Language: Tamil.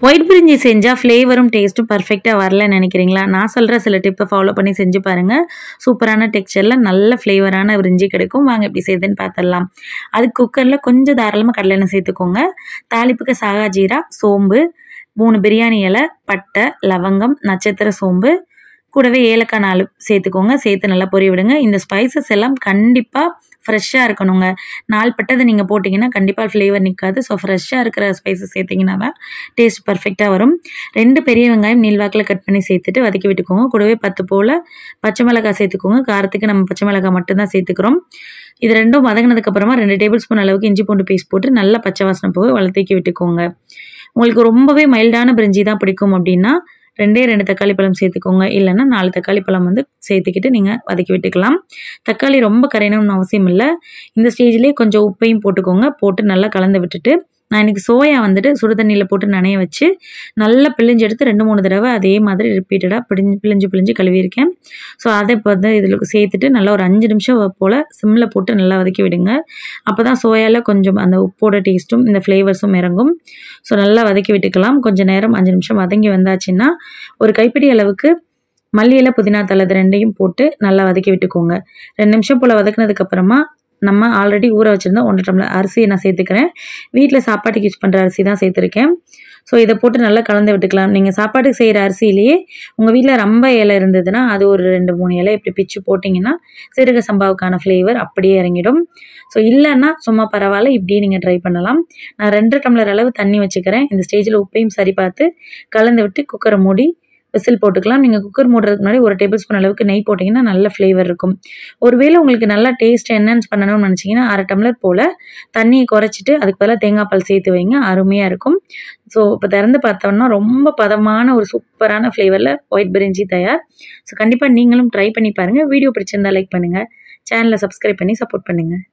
ஒயிட் பிரிஞ்சி செஞ்சால் ஃப்ளேவரும் டேஸ்ட்டும் பர்ஃபெக்டாக வரலன்னு நினைக்கிறீங்களா? நான் சொல்கிற சில டிப்பை ஃபாலோ பண்ணி செஞ்சு பாருங்கள். சூப்பரான டெக்ஸ்சரில் நல்ல ஃப்ளேவரான பிரிஞ்சி கிடைக்கும். வாங்க எப்படி செய்யுதுன்னு பார்த்துடலாம். அதுக்கு குக்கரில் கொஞ்சம் தாராளமாக கடலெண்ணெய் சேர்த்துக்கோங்க. தாளிப்புக்கு சாகா ஜீரா, சோம்பு, 3 பிரியாணி இலை, பட்டை, லவங்கம், நட்சத்திர சோம்பு, கூடவே ஏலக்காய் 4 சேர்த்துக்கோங்க. சேர்த்து நல்லா பொரிய விடுங்க. இந்த ஸ்பைசஸ் எல்லாம் கண்டிப்பாக ஃப்ரெஷ்ஷாக இருக்கணுங்க. 4 பட்டதை நீங்கள் போட்டிங்கன்னா கண்டிப்பாக ஃப்ளேவர் நிற்காது. ஸோ ஃப்ரெஷ்ஷாக இருக்கிற ஸ்பைசஸ் சேர்த்திங்கன்னா தான் டேஸ்ட் பர்ஃபெக்டாக வரும். 2 பெரிய வெங்காயம் நீள்வாக்கில் கட் பண்ணி சேர்த்துட்டு வதக்கி விட்டுக்கோங்க. கூடவே 10 போல் பச்சை மிளகாய் சேர்த்துக்கோங்க. காரத்துக்கு நம்ம பச்சை மிளகாய் மட்டும்தான் சேர்த்துக்கிறோம். இது ரெண்டும் வதங்கினதுக்கப்புறமா 2 டேபிள் ஸ்பூன் அளவுக்கு இஞ்சி பூண்டு பேஸ்ட் போட்டு நல்லா பச்சை வாசனை போக வளர்த்திக்கி விட்டுக்கோங்க. உங்களுக்கு ரொம்பவே மைல்டான பிரிஞ்சி தான் பிடிக்கும் அப்படின்னா 2 தக்காளி பழம் சேர்த்துக்கோங்க. இல்லைன்னா 4 தக்காளி பழம் சேர்த்துக்கிட்டு நீங்கள் வதக்கி விட்டுக்கலாம். தக்காளி ரொம்ப கரையணும்னு அவசியம் இல்லை. இந்த ஸ்டேஜ்லேயே கொஞ்சம் உப்பையும் போட்டுக்கோங்க. போட்டு நல்லா கலந்து விட்டுட்டு நான் இன்றைக்கி சோயா சுடு தண்ணியில் போட்டு நனைய வச்சு நல்லா பிழிஞ்சு எடுத்து 2-3 தடவை அதே மாதிரி ரிப்பீட்டடாக பிழிஞ்சு கழுவியிருக்கேன். ஸோ அதை இப்போ இதில் சேர்த்துட்டு நல்லா ஒரு 5 நிமிஷம் போல் சிம்மில் போட்டு நல்லா வதக்கி விடுங்க. அப்போ தான் சோயாவில் கொஞ்சம் அந்த உப்போட டேஸ்ட்டும் இந்த ஃப்ளேவர்ஸும் இறங்கும். ஸோ நல்லா வதக்கி விட்டுக்கலாம். கொஞ்சம் நேரம் 5 நிமிஷம் வதங்கி வந்தாச்சுன்னா ஒரு கைப்பிடி அளவுக்கு மல்லி இலை, புதினா தழை 2யும் போட்டு நல்லா வதக்கி விட்டுக்கோங்க. 2 நிமிஷம் போல் வதக்கினதுக்கப்புறமா நம்ம ஆல்ரெடி ஊற வச்சுருந்தோம் 1 டம்ளர் அரிசியை நான் சேர்த்துக்கிறேன். வீட்டில் சாப்பாட்டுக்கு யூஸ் பண்ணுற அரிசி தான் சேர்த்துருக்கேன். ஸோ இதை போட்டு நல்லா கலந்து விட்டுக்கலாம். நீங்கள் சாப்பாட்டுக்கு செய்கிற அரிசியிலேயே உங்கள் வீட்டில் ரொம்ப இலை இருந்ததுன்னா அது ஒரு 2-3 இலை இப்படி பிச்சு போட்டிங்கன்னா சீரக சம்பாவுக்கான ஃப்ளேவர் அப்படியே இறங்கிடும். ஸோ இல்லைன்னா சும்மா பரவாயில்ல, இப்படியே நீங்கள் ட்ரை பண்ணலாம். நான் 2 டம்ளர் அளவு தண்ணி வச்சுக்கிறேன். இந்த ஸ்டேஜில் உப்பையும் சரி பார்த்து கலந்து விட்டு குக்கரை மூடி விசில் போட்டுக்கலாம். நீங்கள் குக்கர் மூடுறதுக்கு முன்னாடி 1 டேபிள் ஸ்பூன் அளவுக்கு நெய் போட்டிங்கன்னா நல்ல ஃப்ளேவர் இருக்கும். ஒருவேளை உங்களுக்கு நல்லா டேஸ்ட் என்ஹான்ஸ் பண்ணணும்னு நினச்சிங்கன்னா 1/2 டம்ளர் போல் தண்ணியை குறைச்சிட்டு அதுக்கு பதிலாக தேங்காய் பால் சேர்த்து வைங்க. அருமையாக இருக்கும். ஸோ இப்போ திறந்து பார்த்தோம்னா ரொம்ப பதமான ஒரு சூப்பரான ஃப்ளேவரில் ஒயிட் பிரிஞ்சி தயார். ஸோ கண்டிப்பாக நீங்களும் ட்ரை பண்ணி பாருங்கள். வீடியோ பிடிச்சிருந்தா லைக் பண்ணுங்கள். சேனலை சப்ஸ்கிரைப் பண்ணி சப்போர்ட் பண்ணுங்கள்.